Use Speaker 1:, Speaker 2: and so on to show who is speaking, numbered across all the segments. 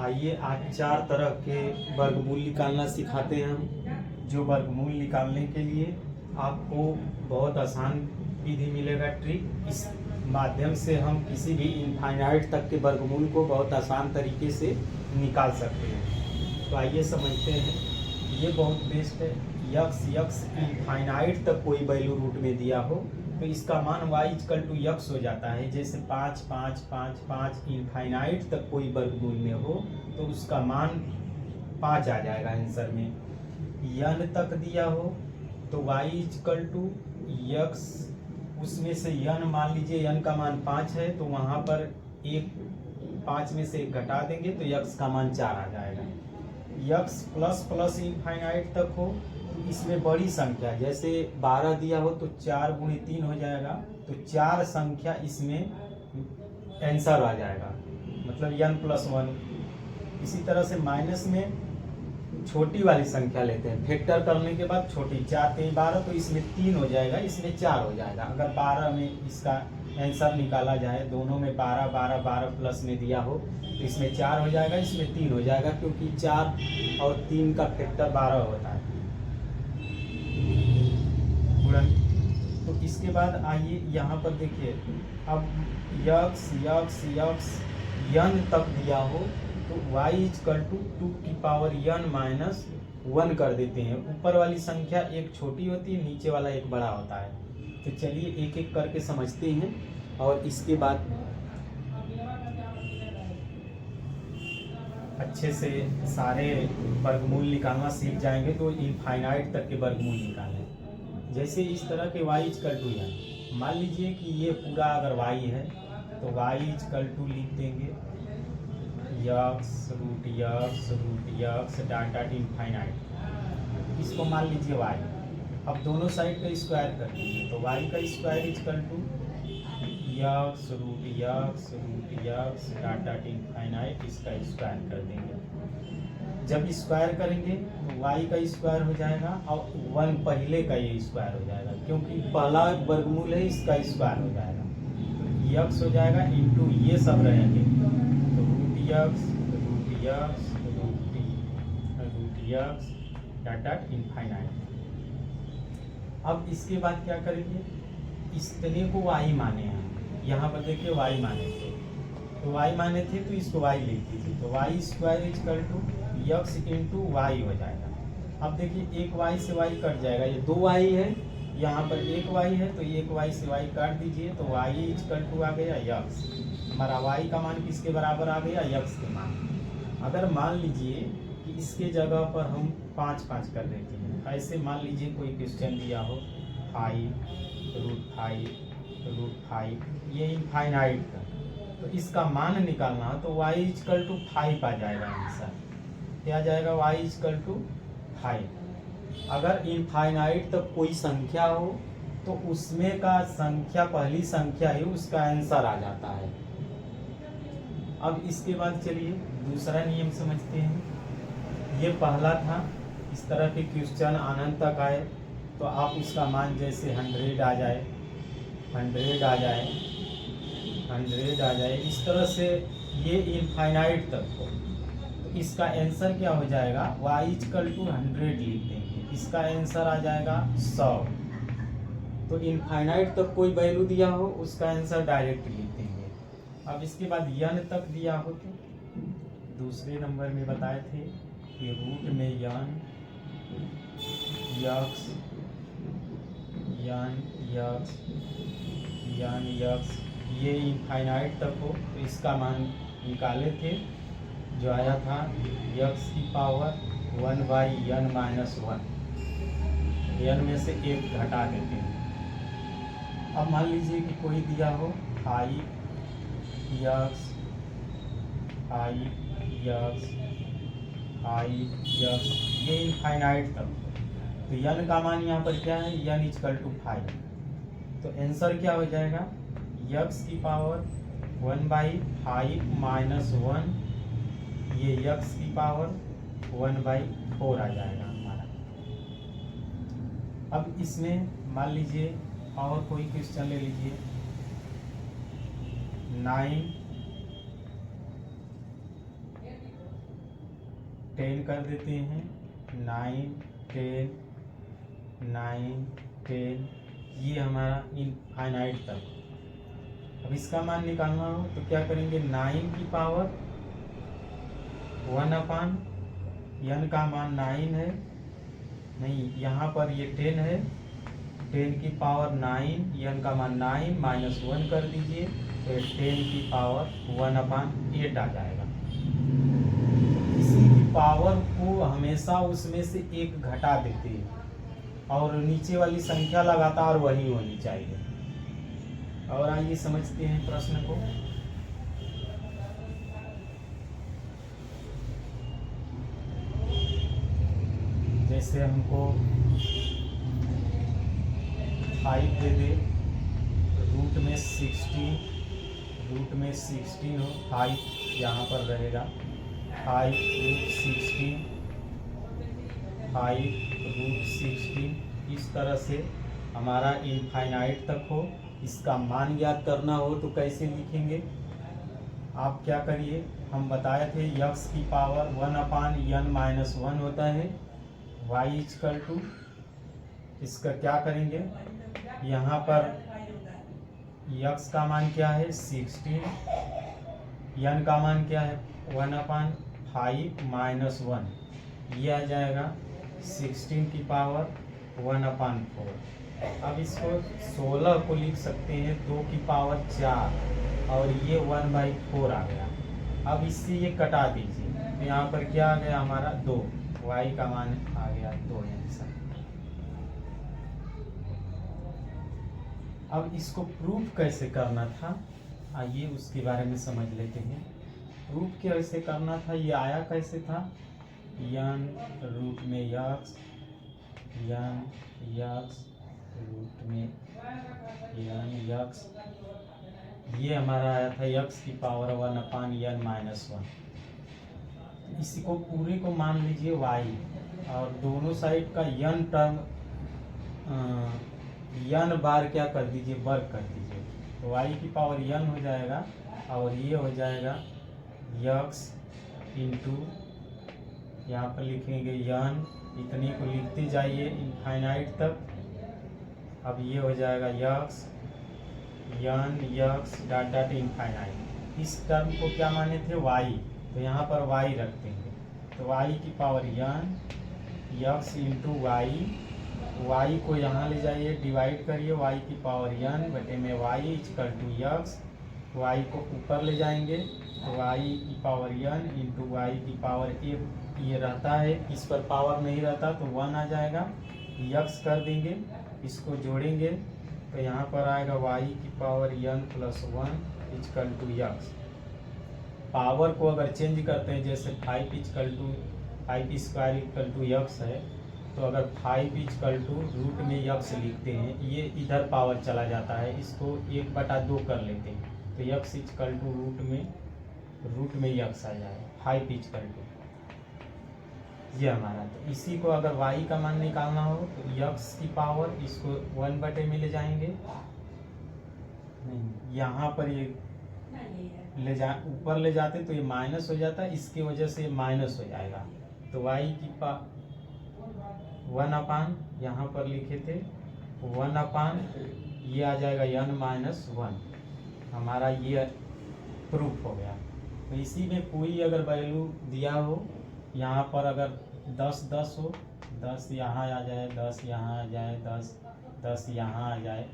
Speaker 1: आइए आज चार तरह के वर्गमूल निकालना सिखाते हैं हम। जो वर्गमूल निकालने के लिए आपको बहुत आसान विधि मिलेगा, ट्रिक। इस माध्यम से हम किसी भी इनफाइनाइट तक के वर्गमूल को बहुत आसान तरीके से निकाल सकते हैं। तो आइए समझते हैं। ये बहुत बेस्ट है। यक्स इनफाइनाइट तक कोई वैल्यू रूट में दिया हो तो इसका मान y इक्वल टू यक्स हो जाता है। जैसे 5 5 5 5 इनफाइनाइट तक कोई वर्गमूल में हो तो उसका मान 5 आ जाएगा आंसर में। n तक दिया हो तो y इक्वल टू यक्स, उसमें से n मान लीजिए n का मान 5 है तो वहाँ पर 5 में से 1 घटा देंगे तो यक्स का मान 4 आ जाएगा। यक्स प्लस प्लस इनफाइनाइट तक हो तो इसमें बड़ी संख्या जैसे 12 दिया हो तो 4 गुणे 3 हो जाएगा, तो 4 संख्या इसमें आंसर आ जाएगा, मतलब n प्लस 1। इसी तरह से माइनस में छोटी वाली संख्या लेते हैं, फैक्टर करने के बाद छोटी, 4 3 12 तो इसमें 3 हो जाएगा, इसमें 4 हो जाएगा। अगर 12 में इसका आंसर निकाला जाए, दोनों में 12 12 12 प्लस में दिया हो तो इसमें 4 हो जाएगा, इसमें 3 हो जाएगा, क्योंकि 4 और 3 का फैक्टर 12 होता है गुणन। तो इसके बाद आइए यहाँ पर देखिए, अब यक्स यक्स यक्स n तक दिया हो तो y इक्वल टू 2 की पावर n माइनस 1 कर देते हैं। ऊपर वाली संख्या एक छोटी होती है, नीचे वाला एक बड़ा होता है। तो चलिए एक एक करके समझते हैं और इसके बाद अच्छे से सारे वर्गमूल निकालना सीख जाएंगे तो इनफाइनाइट तक के वर्गमूल निकालें। जैसे इस तरह के y इक्वल टू n, मान लीजिए कि ये पूरा अगर y है तो y इक्वल टू लिख देंगे यक्स डॉट डॉट इनफाइनाइट, इसको मान लीजिए y। अब दोनों साइड का स्क्वायर कर दीजिए तो y का square equal to x dot dot infinite, इसका स्क्वायर कर देंगे। जब स्क्वायर करेंगे तो y का स्क्वायर हो जाएगा और 1 पहले का ये स्क्वायर हो जाएगा, क्योंकि पहला वर्गमूल है, इसका स्क्वायर हो जाएगा। तो यक्स हो जाएगा इंटू ये सब रहेंगे तो root x dot dot infinite. अब इसके बाद क्या करेंगे, इतने को y माने हैं, यहाँ पर देखिए y माने थे, तो y माने थे तो इसको y लिख दीजिए, तो y square equal to x into y हो जाएगा। अब देखिए एक y से y कट जाएगा, ये 2y है, यहाँ पर एक y है तो एक y से y काट दीजिए तो y इक्वल टू आ गया यक्स। हमारा y का मान किसके बराबर आ गया, यक्स के मान। अगर मान लीजिए कि इसके जगह पर हम 5 5 कर देते हैं, ऐसे मान लीजिए कोई क्वेश्चन दिया हो 5√5 ये इनफाइनाइट का, तो इसका मान निकालना हो तो y इक्वल टू 5 आ जाएगा आंसर। क्या आ जाएगा, y इक्वल टू 5। अगर इनफाइनाइट तक कोई संख्या हो तो उसमें का संख्या पहली संख्या ही उसका आंसर आ जाता है। अब इसके बाद चलिए दूसरा नियम समझते हैं। ये पहला था, इस तरह के क्वेश्चन अनंत तक आए तो आप उसका मान जैसे 100 आ जाए, 100 आ जाए, इस तरह से ये इनफाइनाइट तक हो तो इसका आंसर क्या हो जाएगा, y इक्वल टू 100 लिख देंगे, इसका आंसर आ जाएगा 100। तो इनफाइनाइट तक कोई वैल्यू दिया हो उसका आंसर डायरेक्ट लिख देंगे। अब इसके बाद n तक दिया हो तो दूसरे नंबर में बताए थे कि रूट में n यक्स ये इनफाइनाइट तक हो तो इसका मान निकाले थे, जो आया था यक्स की power 1 by n minus 1, n में से 1 घटा देते हैं। अब मान लीजिए कि कोई दिया हो 5 यक्स ये इनफाइनाइट तक, तो n का मान यहाँ पर क्या है, n इक्वल टू 5, तो आंसर क्या हो जाएगा, यक्स की पावर 1 बाई 5 माइनस 1, ये यक्स की पावर 1 बाई 4 आ जाएगा हमारा। अब इसमें मान लीजिए और कोई क्वेश्चन ले लीजिए, 9 10 कर देते हैं, 9 10 9 10, ये हमारा इनफाइनाइट तक। अब इसका मान निकालना हो तो क्या करेंगे, 9 की पावर 1/, n का मान 9 है, नहीं यहाँ पर ये 10 है, 10 की पावर 9, n का मान 9 माइनस 1 कर दीजिए तो 10 की पावर 1/8 आ जाएगा। किसी की पावर को हमेशा उसमें से एक घटा देते हैं और नीचे वाली संख्या लगातार वही होनी चाहिए। और आइए समझते हैं प्रश्न को। जैसे हमको 5 दे दे, रूट में 16 हो, 5 यहाँ पर रहेगा, 5 रूट 16, इस तरह से हमारा इनफाइनाइट तक हो। इसका मान ज्ञात करना हो तो कैसे लिखेंगे, आप क्या करिए, हम बताए थे x की पावर 1/n-1 होता है, y इक्वल टू, इसका क्या करेंगे, यहाँ पर x का मान क्या है 16, n का मान क्या है 1/5 माइनस 1, ये आ जाएगा 16 की पावर 1/4। अब इसको 16 को लिख सकते हैं 2 की पावर 4 और ये 1/4 आ गया। अब इससे ये कटा दीजिए तो यहाँ पर क्या आ गया हमारा 2, y का मान आ गया 2 आंसर। अब इसको प्रूफ कैसे करना था, आइए उसके बारे में समझ लेते हैं। प्रूफ कैसे करना था, ये आया कैसे था, n रूट में x, n x रूट में n x, ये हमारा आया था x की पावर 1/n-1। इसी को पूरे को मान लीजिए y और दोनों साइड का n टर्म n बार क्या कर दीजिए, वर्ग कर दीजिए तो y की पावर n हो जाएगा और ये हो जाएगा x इंटू, यहाँ पर लिखेंगे n, इतने को लिखते जाइए इनफाइनाइट तक। अब ये हो जाएगा x n x dot dot infinite. इस टर्म को क्या माने थे y, तो यहाँ पर y रखते हैं तो y की power n x into y को यहाँ ले जाइए, डिवाइड करिए, y की पावर n बटे में y equal to x, y को ऊपर ले जाएंगे तो y की पावर n इंटू y की पावर 1 ये रहता है, इस पर पावर नहीं रहता तो 1 आ जाएगा, x कर देंगे, इसको जोड़ेंगे तो यहाँ पर आएगा y की power n plus 1 equal to x। Power को अगर चेंज करते हैं, जैसे 5 equal to 5 square equal to x है, तो अगर 5 इक्वल टू रूट में x लिखते हैं, ये इधर पावर चला जाता है, इसको 1/2 कर लेते हैं तो x इक्वल टू रूट में x आ जाएगा 5 इक्वल टू, ये हमारा। तो इसी को अगर y का मान निकालना हो तो x की पावर, इसको 1 में ले जाएंगे, नहीं यहाँ पर ये ऊपर ले जाते तो ये माइनस हो जाता है, इसकी वजह से माइनस हो जाएगा तो y की 1/, यहाँ पर लिखे थे 1/, ये आ जाएगा n-1, हमारा ये प्रूफ हो गया। तो इसी में कोई अगर वैल्यू दिया हो, यहाँ पर अगर 10 हो, 10 यहाँ आ जाए, 10 यहाँ आ जाए, 10 यहाँ आ जाए,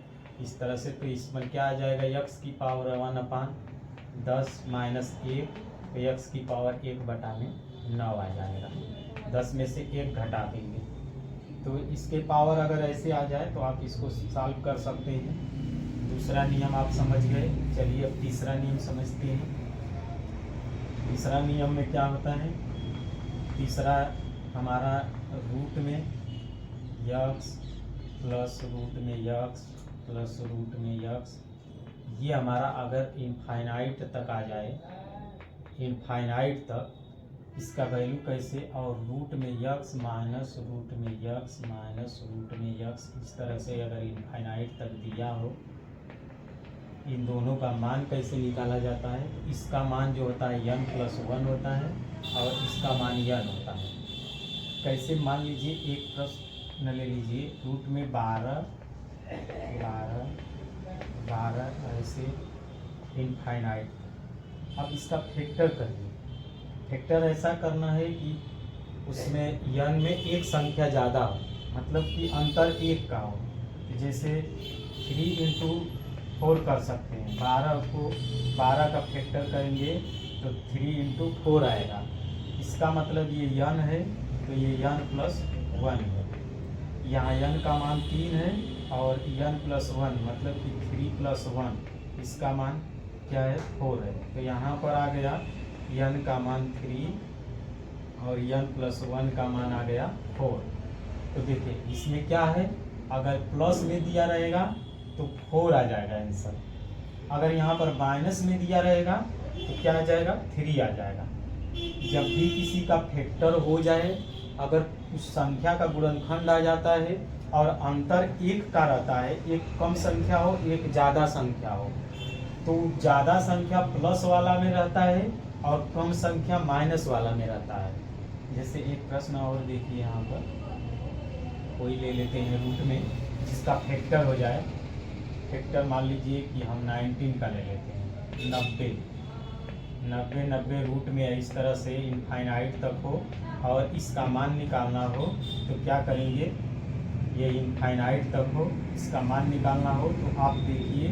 Speaker 1: इस तरह से, तो इसमें क्या आ जाएगा x की पावर 1/10 माइनस 1, तो x की पावर 1/9 आ जाएगा, 10 में से 1 घटा देंगे तो इसके पावर अगर ऐसे आ जाए तो आप इसको सॉल्व कर सकते हैं। दूसरा नियम आप समझ गए, चलिए अब तीसरा नियम समझते हैं। तीसरा नियम में क्या होता है, तीसरा हमारा रूट में x प्लस रूट में x प्लस रूट में x, ये हमारा अगर इनफाइनाइट तक आ जाए, इनफाइनाइट तक, इसका वैल्यू कैसे, और रूट में x माइनस रूट में x माइनस रूट में x, इस तरह से अगर इनफाइनाइट तक दिया हो, इन दोनों का मान कैसे निकाला जाता है, तो इसका मान जो होता है n+1 होता है और इसका मान यन होता है। कैसे, मान लीजिए एक प्रश्न ले लीजिए, रूट में 12 ऐसे इनफाइनाइट। अब इसका फैक्टर करिए। फैक्टर ऐसा करना है कि उसमें यन में एक संख्या ज़्यादा हो, मतलब कि अंतर एक का हो। जैसे 3 इंटू 4 कर सकते हैं। 12 का फैक्टर करेंगे तो 3 इंटू 4 आएगा। इसका मतलब ये यन है, तो ये यन प्लस 1 है। यहाँ यन का मान 3 है और यन प्लस 1 मतलब कि 3 प्लस 1, इसका मान क्या है, 4 है। तो यहाँ पर आ गया यन का मान 3 और यन प्लस 1 का मान आ गया 4। तो देखिए इसमें क्या है, अगर प्लस में दिया रहेगा तो 4 आ जाएगा आंसर। अगर यहाँ पर माइनस में दिया रहेगा तो क्या आ जाएगा, 3 आ जाएगा। जब भी किसी का फैक्टर हो जाए, अगर उस संख्या का गुणनखंड आ जाता है और अंतर एक का रहता है, एक कम संख्या हो एक ज़्यादा संख्या हो, तो ज़्यादा संख्या प्लस वाला में रहता है और कम संख्या माइनस वाला में रहता है। जैसे एक प्रश्न और देखिए, यहाँ पर कोई ले लेते हैं रूट में जिसका फैक्टर हो जाए। फैक्टर मान लीजिए कि हम 19 का ले लेते हैं। 90 रूट में इस तरह से इनफाइनाइट तक हो और इसका मान निकालना हो तो क्या करेंगे, ये इनफाइनाइट तक हो, इसका मान निकालना हो तो आप देखिए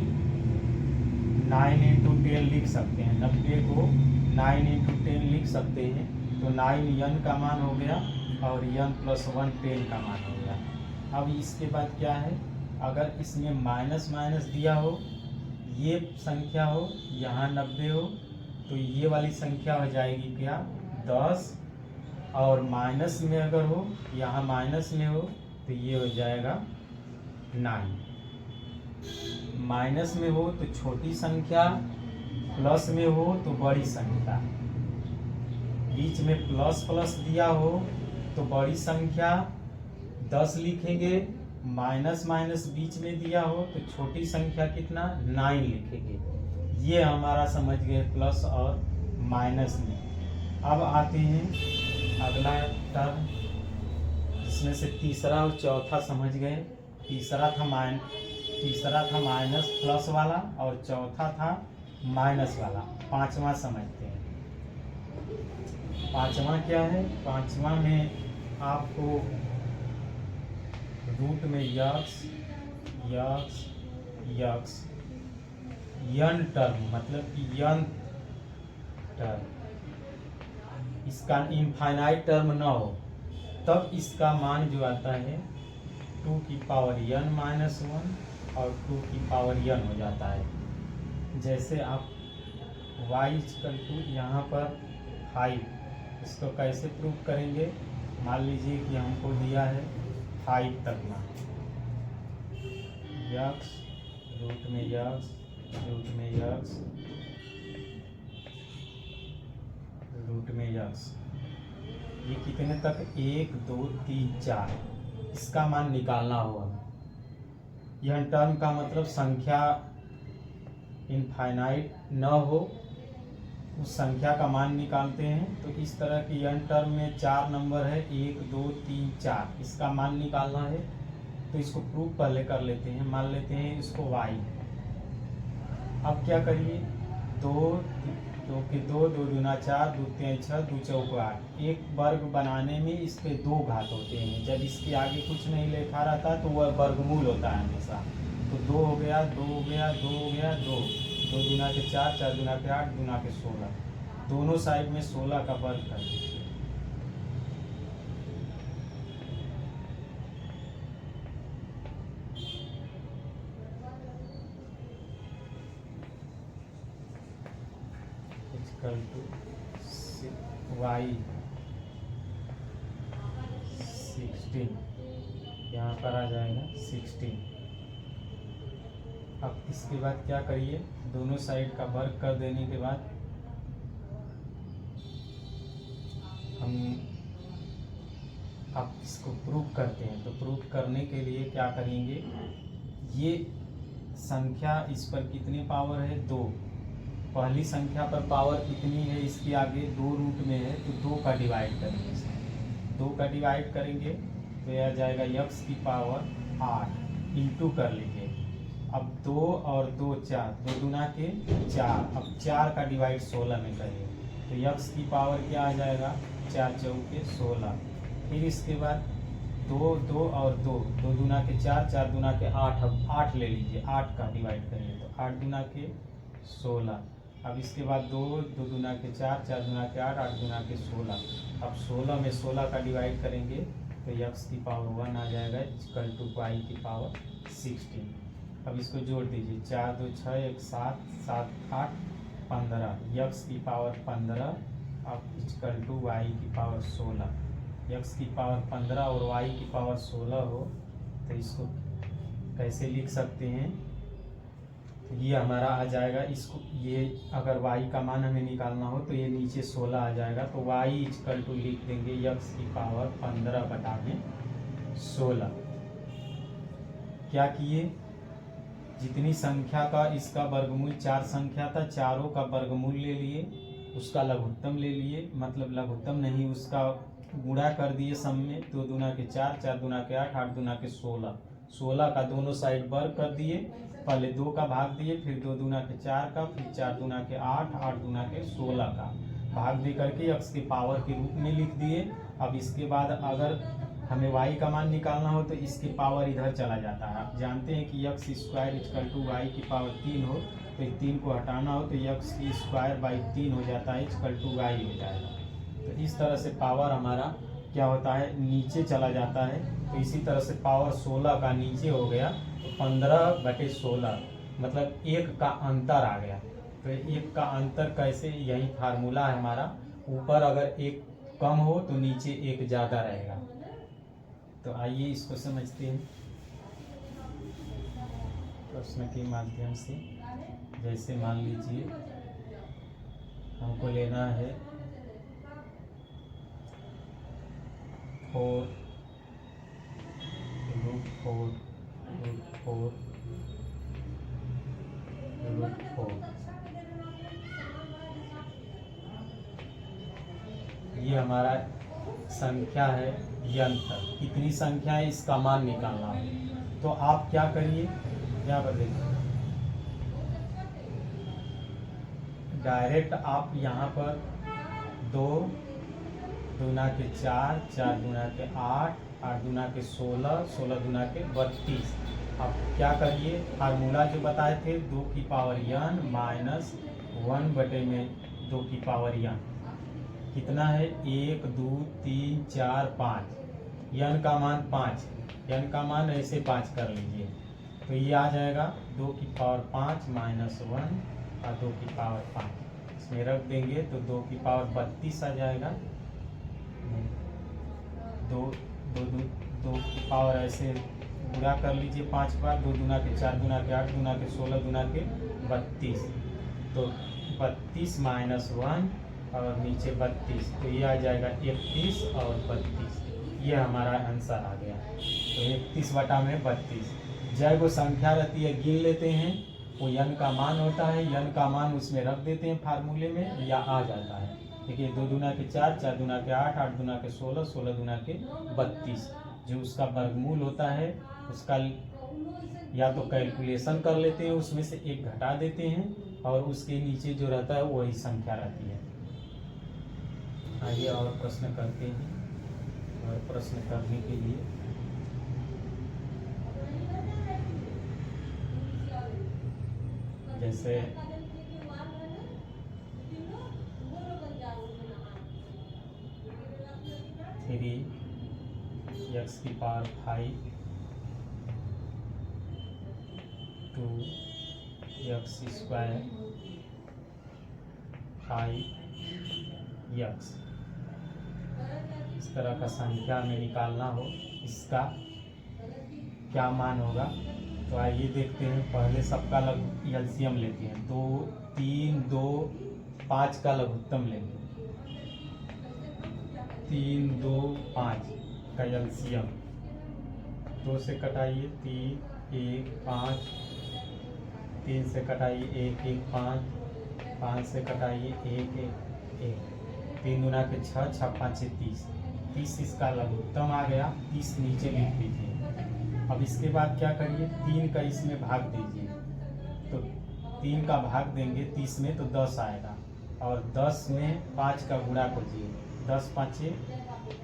Speaker 1: 9 इंटू 10 लिख सकते हैं। 90 को 9 इंटू 10 लिख सकते हैं। तो 9 यन का मान हो गया और यन प्लस 1 10 का मान हो गया। अब इसके बाद क्या है, अगर इसमें माइनस माइनस दिया हो, ये संख्या हो, यहाँ 90 हो, तो ये वाली संख्या हो जाएगी क्या, 10। और माइनस में अगर हो, यहाँ माइनस में हो, तो ये हो जाएगा 9। माइनस में हो तो छोटी संख्या, प्लस में हो तो बड़ी संख्या। बीच में प्लस प्लस दिया हो तो बड़ी संख्या 10 लिखेंगे, माइनस माइनस बीच में दिया हो तो छोटी संख्या कितना, 9 लिखेंगे। ये हमारा समझ गए प्लस और माइनस में। अब आते हैं अगला टर्म, जिसमें से तीसरा और चौथा समझ गए। तीसरा था माइनस प्लस वाला और चौथा था माइनस वाला। पांचवा समझते हैं। पांचवा क्या है, पांचवा में आपको रूट में यक्स यन टर्म, मतलब कि यन टर्म, इसका इनफाइनाइट टर्म ना हो, तब इसका मान जो आता है 2 की पावर n माइनस 1 और 2 की पावर n हो जाता है। जैसे आप y इक्वल टू यहाँ पर 5, इसको कैसे प्रूव करेंगे, मान लीजिए कि हमको दिया है 5 तक ना, यक्स रूट में यक्स रूट में यक्स, ये कितने तक, 1 2 3 4, इसका मान निकालना होगा। यह टर्म का मतलब संख्या इनफाइनाइट न हो, उस संख्या का मान निकालते हैं। तो इस तरह की यन टर्म में 4 नंबर है, 1 2 3 4, इसका मान निकालना है। तो इसको प्रूव पहले कर लेते हैं। मान लेते हैं इसको y। अब क्या करिए, 2 के 2 दूना 4, 2 3 6, 2 चौको 8। एक वर्ग बनाने में इस पे 2 घात होते हैं। जब इसके आगे कुछ नहीं लिखा रहता तो वह वर्गमूल होता है हमेशा। तो 2 हो गया, 2 हो गया, 2 हो गया, 2 दूना के 4, 4 दूना के 8, दूना के 16, दोनों साइड में 16 का वर्ग कर दीजिए। इक्वल टू y 16, यहाँ पर आ जाएगा 16। अब इसके बाद क्या करिए, दोनों साइड का वर्ग कर देने के बाद हम अब इसको प्रूव करते हैं। तो प्रूव करने के लिए क्या करेंगे, ये संख्या इस पर कितनी पावर है, 2, पहली संख्या पर पावर कितनी है, इसके आगे 2 रूट में है तो 2 का डिवाइड करेंगे, 2 का डिवाइड करेंगे तो यह आ जाएगा x की पावर 8 इंटू कर लीजिए। अब 2 और 2 4, 2 दूना के 4, अब 4 का डिवाइड 16 में करिए तो x की पावर क्या आ जाएगा 4 चौके 16। फिर इसके बाद 2 2 और 2, 2 दूना के 4, 4 दूना के 8, अब 8 ले लीजिए, 8 का डिवाइड करिए तो 8 दूना के 16। अब इसके बाद 2 2 दूना के 4, 4 दूना के 8, 8 दूना के 16। अब 16 में 16 का डिवाइड करेंगे तो x की पावर 1 आ जाएगा इक्वल टू y की पावर 16। अब इसको जोड़ दीजिए, 4 2 6 1 7 7 8 15, x की पावर 15 अब इक्वल टू y की पावर 16। x की पावर 15 और y की पावर 16 हो तो इसको कैसे लिख सकते हैं, ये हमारा आ जाएगा, इसको ये अगर y का मान हमें निकालना हो तो ये नीचे 16 आ जाएगा तो y इक्वल टू लिख देंगे x की पावर 15 बटा में 16। क्या किए, जितनी संख्या का इसका वर्गमूल 4 संख्या था, चारों का वर्गमूल ले लिए, उसका लघुत्तम ले लिए, मतलब लघुत्तम नहीं उसका गुणा कर दिए सम में, 2 दूना के 4, 4 दूना के 8, 8 दूना के 16, 16 का दोनों साइड वर्ग कर दिए, पहले 2 का भाग दिए, फिर 2 दूना के 4 का, फिर 4 दूना के 8, 8 दूना के 16 का भाग दे करके x के पावर के रूप में लिख दिए। अब इसके बाद अगर हमें y का मान निकालना हो तो इसके पावर इधर चला जाता है। आप जानते हैं कि x square equal to y की पावर 3 हो तो 3 को हटाना हो तो x की स्क्वायर बाई 3 हो जाता है इक्वल टू y हो जाएगा। तो इस तरह से पावर हमारा क्या होता है, नीचे चला जाता है। तो इसी तरह से पावर 16 का नीचे हो गया तो 15/16, मतलब 1 का अंतर आ गया। तो 1 का अंतर कैसे, यही फार्मूला है हमारा, ऊपर अगर 1 कम हो तो नीचे 1 ज़्यादा रहेगा। तो आइए इसको समझते हैं प्रश्न के माध्यम से। जैसे मान लीजिए हमको लेना है 4 ये हमारा संख्या है यंत्र, कितनी संख्या है इसका मान निकालना है। तो आप क्या करिए, यहाँ पर देखिए डायरेक्ट आप यहाँ पर 2 दूना के 4, 4 दूना के 8, 8 दूना के 16, 16 दूना के 32। अब क्या करिए, फार्मूला जो बताए थे 2 की पावर n माइनस 1 बटे में 2 की पावर n कितना है, 1 2 3 4 5, n का मान 5, n का मान ऐसे 5 कर लीजिए तो ये आ जाएगा 2 की पावर 5 माइनस 1 और 2 की पावर 5, इसमें रख देंगे तो 2 की पावर 32 आ जाएगा। 2 की पावर ऐसे पूरा कर लीजिए 5 बार, 2 दूना के 4 दूना के 8 दूना के 16 दूना के 32, तो 32 माइनस 1 और नीचे 32, तो ये आ जाएगा 31 और 32, ये हमारा आंसर आ गया। तो 31 बटा में 32, जय वो संख्या रहती है गिन लेते हैं, वो n का मान होता है, n का मान उसमें रख देते हैं फार्मूले में या आ जाता है। देखिए 2 दूना के 4, 4 दूना के 8, 8 दूना के 16, 16 दूना के 32, जो उसका वर्गमूल होता है उसका या तो कैलकुलेशन कर लेते हैं, उसमें से 1 घटा देते हैं और उसके नीचे जो रहता है वही संख्या रहती है। आइए और प्रश्न करते हैं। और प्रश्न करने के लिए जैसे 3x की पावर 5 2x स्क्वायर 5x, इस तरह का संख्या में निकालना हो इसका क्या मान होगा। तो आइए देखते हैं, पहले सबका एलसीएम लेते हैं, 2 3 2 5 का लघुत्तम लेंगे, 3 2 5 का एलसीएम, 2 से कटाइए 3 1 5, 3 से कटाइए 1 1 5 5 से कटाइए, 1 1 3 दूना के 6, 6 5 30, 30 इसका लघुत्तम आ गया, 30 नीचे लिख दीजिए। अब इसके बाद क्या करिए, 3 का इसमें भाग दीजिए, तो 3 का भाग देंगे 30 में तो 10 आएगा, और 10 में 5 का गुणा कीजिए, 10 5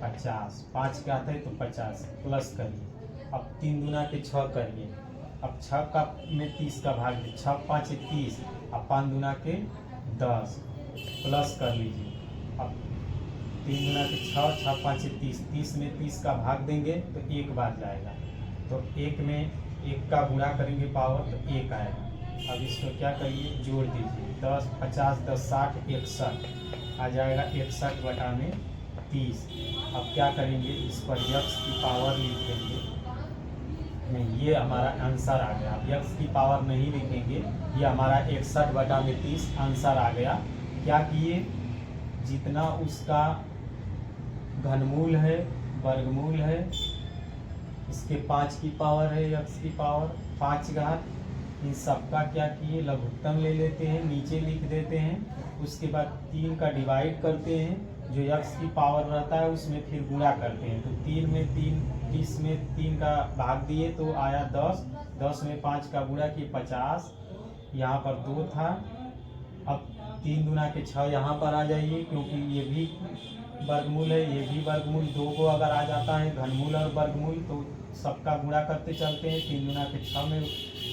Speaker 1: 50, 5 का आता है तो 50 प्लस करिए। अब 3 दूना के 6 करिए, अब 6 का में 30 का भाग दीजिए, 6 5 30, अब 5 दूना के 10 प्लस कर लीजिए। अब 3 दूना के 6, 6 5 30, 30 में 30 का भाग देंगे तो 1 बार जाएगा, तो 1 में 1 का गुणा करेंगे पावर तो 1 आएगा। अब इसको क्या करिए, जोड़ दीजिए, 10 50 10 60 61 आ जाएगा, 61 बटा में 30। अब क्या करेंगे, इस पर यक्स की पावर लिख देंगे, नहीं ये हमारा आंसर आ गया। अब यक्स की पावर नहीं लिखेंगे, ये हमारा 61 बटा में 30 आंसर आ गया। क्या किए, जितना उसका घनमूल है, वर्गमूल है, इसके 5 की पावर है, यक्स की पावर 5 घात, इन सबका क्या किए, लघुत्तम ले लेते हैं, नीचे लिख देते हैं। उसके बाद 3 का डिवाइड करते हैं, जो यक्स की पावर रहता है उसमें फिर गुणा करते हैं, तो 3 में 3, 30 में 3 का भाग दिए तो आया 10, 10 में 5 का गुणा किए 50, यहाँ पर 2 था। अब 3 दूना के 6 यहाँ पर आ जाइए, क्योंकि ये भी वर्गमूल है, ये भी वर्गमूल, 2 को अगर आ जाता है घनमूल और वर्गमूल तो सबका गुणा करते चलते हैं। 3 दूना के 6 में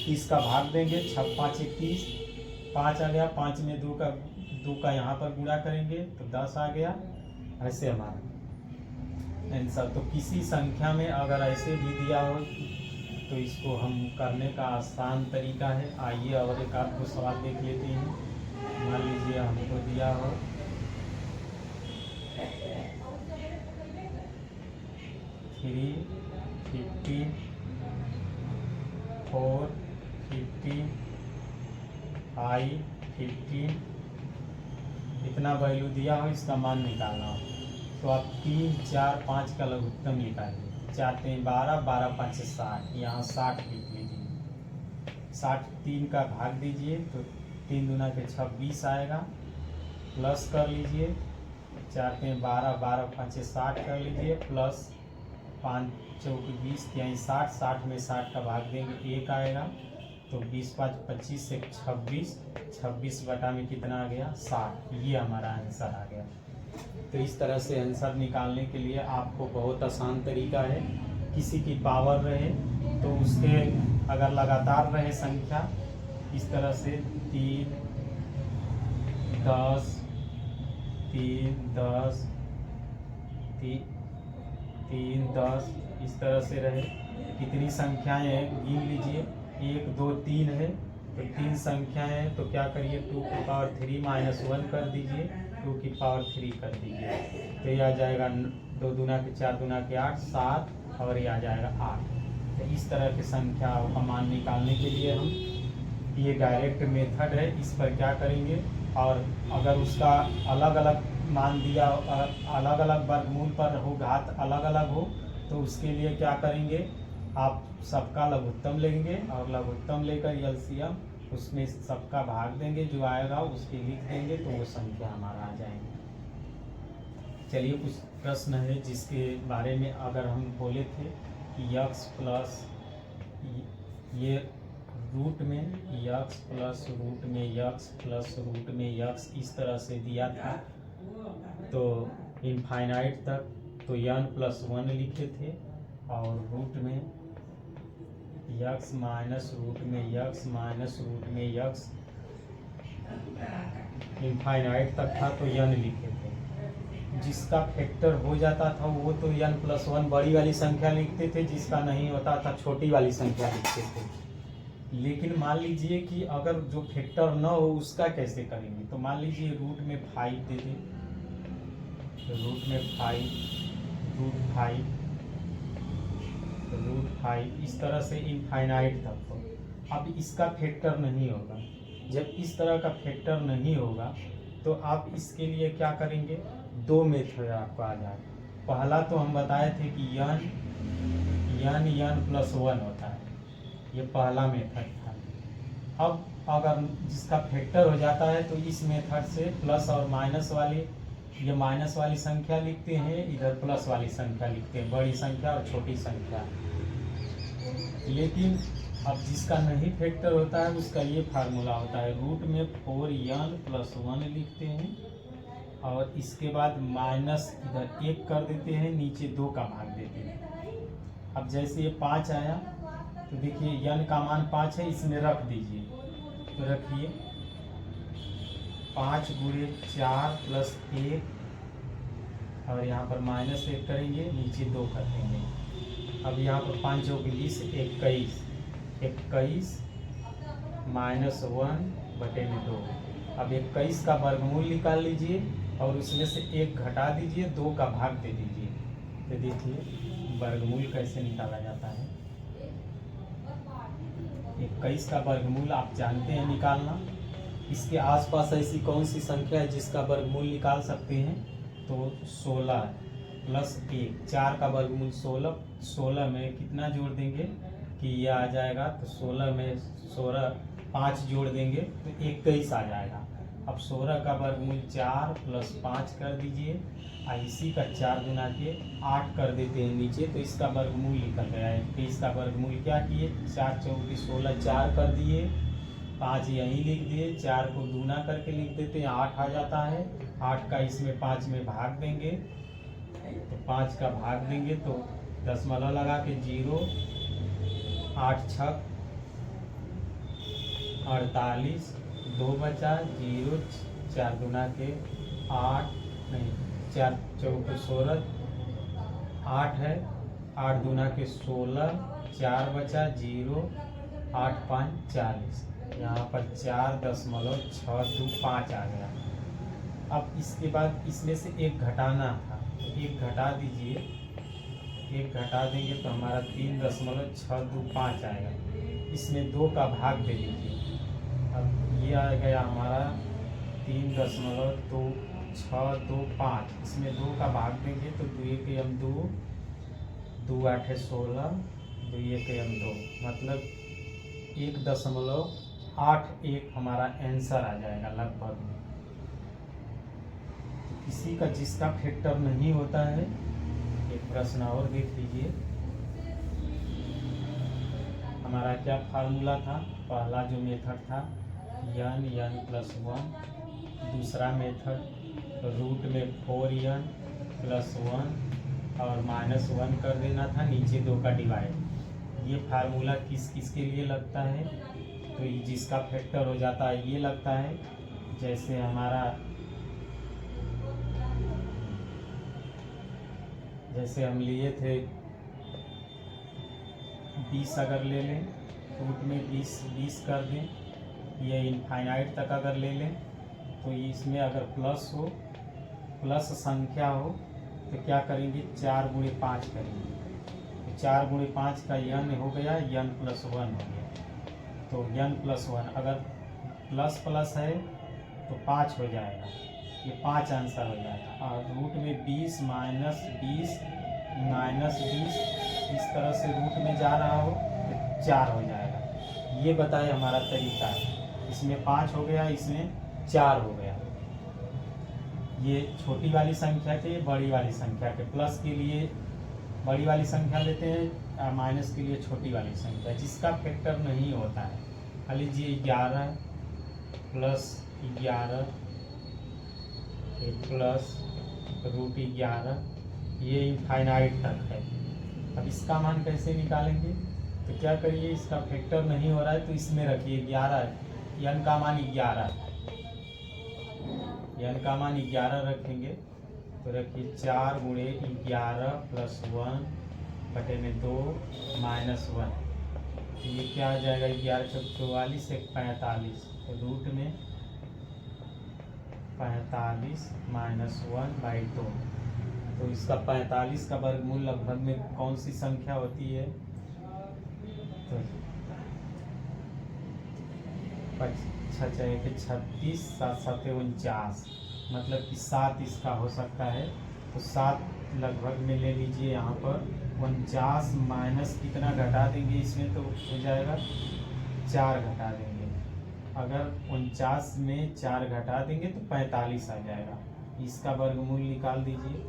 Speaker 1: 30 का भाग देंगे, 6 5 31, 5 आ गया, 5 में 2 का यहाँ पर गुणा करेंगे तो 10 आ गया। ऐसे हमारा आंसर। तो किसी संख्या में अगर ऐसे भी दिया हो तो इसको हम करने का आसान तरीका है। आइए और एक आध को सवाल देख लेते हैं। मान लीजिए हमको दिया हो 3 50 4 50 5 15, इतना वैल्यू दिया हो, इसका मान निकालना हो तो आप 3 4 5 का लघुत्तम निकालिए। 4 3 12, 12 5 60, यहाँ 60 लिख लीजिए। 60 3 का भाग दीजिए तो 3 दूना के 26 आएगा, प्लस कर लीजिए। 4 3 12, 12 5 60 कर लीजिए, प्लस 5 4 20, 60, 60 में 60 का भाग देंगे 1 आएगा, तो 20 5 25 से 26, 26 बटा में कितना आ गया, 60। ये हमारा आंसर आ गया। तो इस तरह से आंसर निकालने के लिए आपको बहुत आसान तरीका है। किसी की पावर रहे तो उसके अगर लगातार रहे संख्या, इस तरह से 3 10 3 10 3 10 इस तरह से रहे। कितनी संख्याएं हैं गिन लीजिए, 1 2 3 है, तो 3 संख्याएं हैं, तो क्या करिए 2 की पावर 3 माइनस 1 कर दीजिए, 2 की पावर 3 कर दीजिए, तो ये आ जाएगा 2 दूना के 4 दूना के 8 7, और ये आ जाएगा 8। तो इस तरह की संख्या का मान निकालने के लिए हम ये डायरेक्ट मेथड है, इस पर क्या करेंगे। और अगर उसका अलग अलग मान दिया, अलग अलग वर्गमूल पर हो, घात अलग अलग हो, तो उसके लिए क्या करेंगे, आप सबका लघुत्तम लेंगे और लघुत्तम लेकर एलसीएम उसमें सबका भाग देंगे, जो आएगा उसके लिख देंगे, तो वो संख्या हमारा आ जाएंगे। चलिए कुछ प्रश्न है जिसके बारे में अगर हम बोले थे कि यक्स प्लस ये रूट में यक्स प्लस रूट में यक्स प्लस रूट में यक्स इस तरह से दिया था, तो इनफाइनाइट तक तो n+1 लिखे थे, और रूट में यक्स माइनस रूट में यक्स माइनस रूट में यक्स इनफाइनाइट तक था तो n लिखे थे। जिसका फैक्टर हो जाता था वो तो n+1 बड़ी वाली संख्या लिखते थे, जिसका नहीं होता था छोटी वाली संख्या लिखते थे। लेकिन मान लीजिए कि अगर जो फैक्टर न हो उसका कैसे करेंगे, तो मान लीजिए रूट में 5 दे दें, तो रूट में 5 रूट 5 इस तरह से इनफाइनाइट तक हो। अब इसका फैक्टर नहीं होगा। जब इस तरह का फैक्टर नहीं होगा तो आप इसके लिए क्या करेंगे, 2 मेथड आपको आ जाए। पहला तो हम बताए थे कि n+1 होता है, ये पहला मेथड था। अब अगर जिसका फैक्टर हो जाता है तो इस मेथड से प्लस और माइनस वाली, ये माइनस वाली संख्या लिखते हैं, इधर प्लस वाली संख्या लिखते हैं, बड़ी संख्या और छोटी संख्या। लेकिन अब जिसका नहीं फैक्टर होता है उसका ये फार्मूला होता है, रूट में 4n+1 लिखते हैं और इसके बाद माइनस इधर 1 कर देते हैं, नीचे 2 का भाग देते हैं। अब जैसे ये 5 आया तो देखिए n का मान 5 है, इसमें रख दीजिए, तो रखिए 5 × 4 + 1 और यहाँ पर -1 करेंगे, नीचे 2 कर देंगे। अब यहाँ पर 5 × 20 21, 21 -1/2। अब 21 का वर्गमूल निकाल लीजिए और उसमें से 1 घटा दीजिए, 2 का भाग दे दीजिए। तो देखिए वर्गमूल कैसे निकाला जाता है। 21 का वर्गमूल आप जानते हैं निकालना। इसके आसपास ऐसी कौन सी संख्या है जिसका वर्गमूल निकाल सकते हैं? तो 16 + 1, 4 का वर्गमूल 16, 16 में कितना जोड़ देंगे कि ये आ जाएगा, तो 16 में 5 जोड़ देंगे तो 21 आ जाएगा। अब 16 का वर्गमूल 4 + 5 कर दीजिए, इसी का 4 गुना के 8 कर देते हैं नीचे, तो इसका वर्गमूल निकल गया है। 21 का वर्गमूल क्या किए, 4 × 4 = 16, 4 कर दिए, 5 यहीं लिख दिए, 4 को दूना करके लिख देते हैं, 8 आ जाता है। 8 का इसमें 5 में भाग देंगे, तो 5 का भाग देंगे तो दशमलव लगा के 0, 8 × 6 = 48, 2 बचा, 0, 4 दूना के 8, नहीं 4 × 4 = 16, 8 है, 8 दूना के 16, 4 बचा, 0, 8 × 5 = 40। यहाँ पर 4.625 आ गया। अब इसके बाद इसमें से 1 घटाना था, तो 1 घटा दीजिए, 1 घटा देंगे तो हमारा 3.625 आएगा। इसमें 2 का भाग दे दीजिए। अब ये आ गया हमारा 3.2625, इसमें 2 का भाग देंगे तो 2 × 1 = 2, 2 × 8 = 16, 2 × 1 = 2, मतलब 1.81 हमारा आंसर आ जाएगा लगभग में। किसी का जिसका फैक्टर नहीं होता है, एक प्रश्न और देख लीजिए। हमारा क्या फार्मूला था? पहला जो मेथड था n+1, दूसरा मेथड रूट में 4n+1 और -1 कर देना था, नीचे 2 का डिवाइड। ये फार्मूला किस किस के लिए लगता है? तो जिसका फैक्टर हो जाता है ये लगता है। जैसे हमारा जैसे हम लिए थे 20 अगर ले लें, रूट में 20 कर दें, ये इनफाइनाइट तक अगर ले लें, तो इसमें अगर प्लस हो, प्लस संख्या हो तो क्या करेंगे, 4 × 5 करेंगे, तो 4 × 5 का n हो गया, n+1 हो गया। तो n+1 अगर प्लस है तो 5 हो जाएगा, ये 5 आंसर हो जाएगा। और रूट में 20 - 20 इस तरह से रूट में जा रहा हो तो 4 हो जाएगा। ये बताए हमारा तरीका है। इसमें 5 हो गया, इसमें 4 हो गया। ये छोटी वाली संख्या के, बड़ी वाली संख्या के, प्लस के लिए बड़ी वाली संख्या लेते हैं, माइनस के लिए छोटी वाली संख्या। जिसका फैक्टर नहीं होता है, मान लीजिए 11 + 11 +√11, ये इनफाइनाइट तक है। अब इसका मान कैसे निकालेंगे? तो क्या करिए, इसका फैक्टर नहीं हो रहा है तो इसमें रखिए 11, n का मान 11, n का मान 11 रखेंगे, तो रखिए 4 × 11 + 1/2 -1, तो ये क्या आ जाएगा, 11 × 44 = 45, तो रूट में 45 -1/2। तो इसका 45 का वर्गमूल लगभग में कौन सी संख्या होती है? तो 36, 7 × 7 = 49, मतलब कि 7 इसका हो सकता है। तो 7 लगभग में ले लीजिए, यहाँ पर 49 माइनस कितना घटा देंगे इसमें, तो हो जाएगा 4 घटा देंगे। अगर 49 में 4 घटा देंगे तो 45 आ जाएगा। इसका वर्गमूल निकाल दीजिए,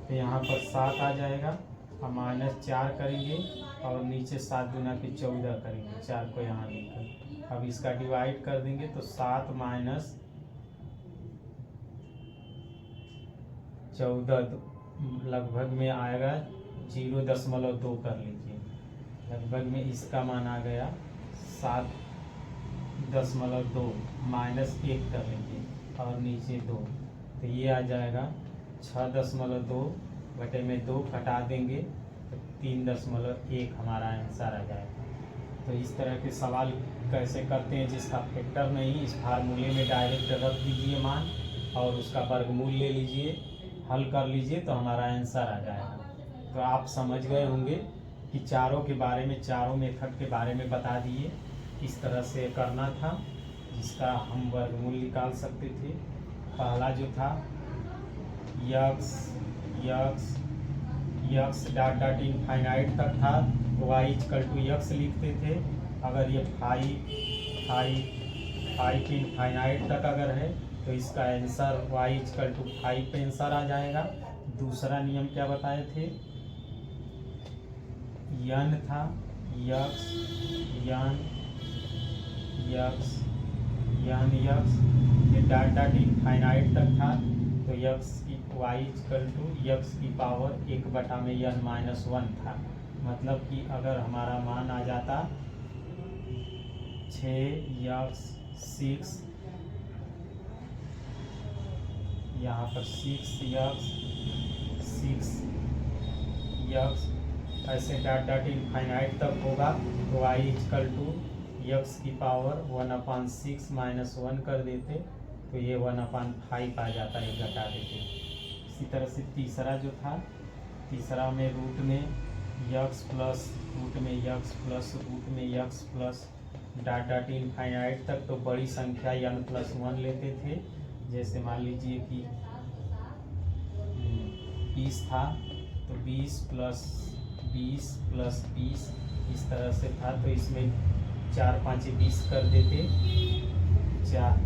Speaker 1: तो यहाँ पर 7 आ जाएगा और -4 करेंगे और नीचे 7 दूना के 14 करेंगे, 4 को यहाँ लिखकर। अब इसका डिवाइड कर देंगे तो 7 माइनस 14 लगभग में आएगा 0.2 कर लीजिए, लगभग में इसका मान आ गया 7.2 -1 कर लीजिए और नीचे 2, तो ये आ जाएगा 6.2 बटे में 2 घटा देंगे तो 3.1 हमारा आंसर आ जाएगा। तो इस तरह के सवाल कैसे करते हैं जिसका फैक्टर नहीं, इस फार्मूले में डायरेक्ट रख दीजिए मान और उसका वर्गमूल ले लीजिए, हल कर लीजिए तो हमारा आंसर आ जाएगा। तो आप समझ गए होंगे कि चारों के बारे में, चारों मेथड के बारे में बता दिए किस तरह से करना था, जिसका हम वर्गमूल निकाल सकते थे। पहला जो था यक्स डॉट डॉट इनफाइनाइट तक था, y इक्वल टू यक्स लिखते थे। अगर ये 5 इनफाइनाइट तक अगर है तो इसका आंसर y इक्वल टू 5 पे आंसर आ जाएगा। दूसरा नियम क्या बताए थे, यन था, यक्स ये डॉट डॉट इनफाइनाइट तक था, तो यक्स की y इक्वल टू यक्स की पावर 1/n-1 था। मतलब कि अगर हमारा मान आ जाता 6 यहाँ पर 6 ऐसे डॉट डॉट इनफाइनाइट तक होगा तो y इक्वल टू यक्स की पावर 1/6 -1 कर देते तो ये 1/5 आ जाता है, घटा देते। इसी तरह से तीसरा जो था, तीसरा में रूट में x plus dot dot infinite तक, तो बड़ी संख्या n+1 लेते थे। जैसे मान लीजिए कि 20 था तो 20 + 20 इस तरह से था, तो इसमें 4 × 5 = 20 कर देते, 4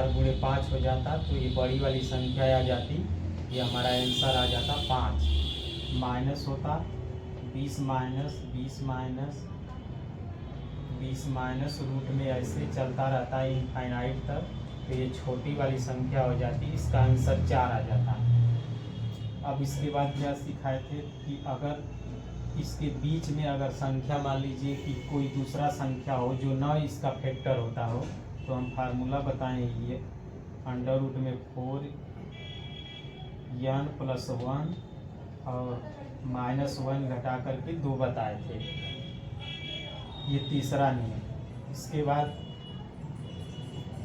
Speaker 1: × 5 हो जाता, तो ये बड़ी वाली संख्या आ जाती, ये हमारा आंसर आ जाता 5। माइनस होता 20 माइनस रूट में ऐसे चलता रहता है इनफाइनाइट तक, तो ये छोटी वाली संख्या हो जाती, इसका आंसर 4 आ जाता। अब इसके बाद क्या सिखाए थे कि अगर इसके बीच में अगर संख्या मान लीजिए कि कोई दूसरा संख्या हो जो न इसका फैक्टर होता हो, तो हम फार्मूला बताएं, ये √4n+1 और -1 घटा करके 2 बताए थे। ये तीसरा नियम। इसके बाद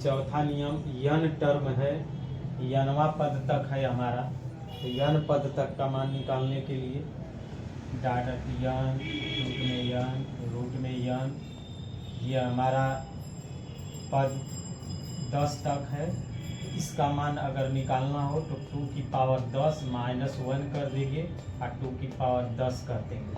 Speaker 1: चौथा नियम यन टर्म है, यनवा पद तक है हमारा, तो यन पद तक का मान निकालने के लिए डॉट यन रूट में यन, ये हमारा पद 10 तक है। इसका मान अगर निकालना हो तो 2 की पावर 10 -1 कर देंगे और 2 की पावर 10 कर देंगे,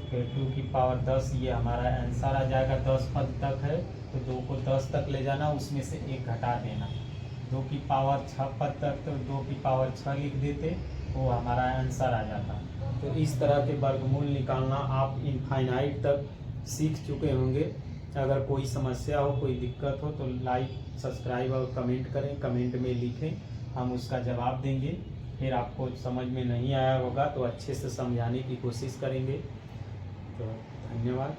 Speaker 1: फिर 2 की पावर 10, ये हमारा आंसर आ जाएगा। 10 पद तक है तो 2 को 10 तक ले जाना, उसमें से 1 घटा देना। 2 की पावर 6 पद तक तो 2 की पावर 6 लिख देते, वो हमारा आंसर आ जाता। तो इस तरह के वर्गमूल निकालना आप इनफाइनाइट तक सीख चुके होंगे। अगर कोई समस्या हो, कोई दिक्कत हो तो लाइक, सब्सक्राइब और कमेंट करें, कमेंट में लिखें, हम उसका जवाब देंगे। फिर आपको समझ में नहीं आया होगा तो अच्छे से समझाने की कोशिश करेंगे। तो धन्यवाद।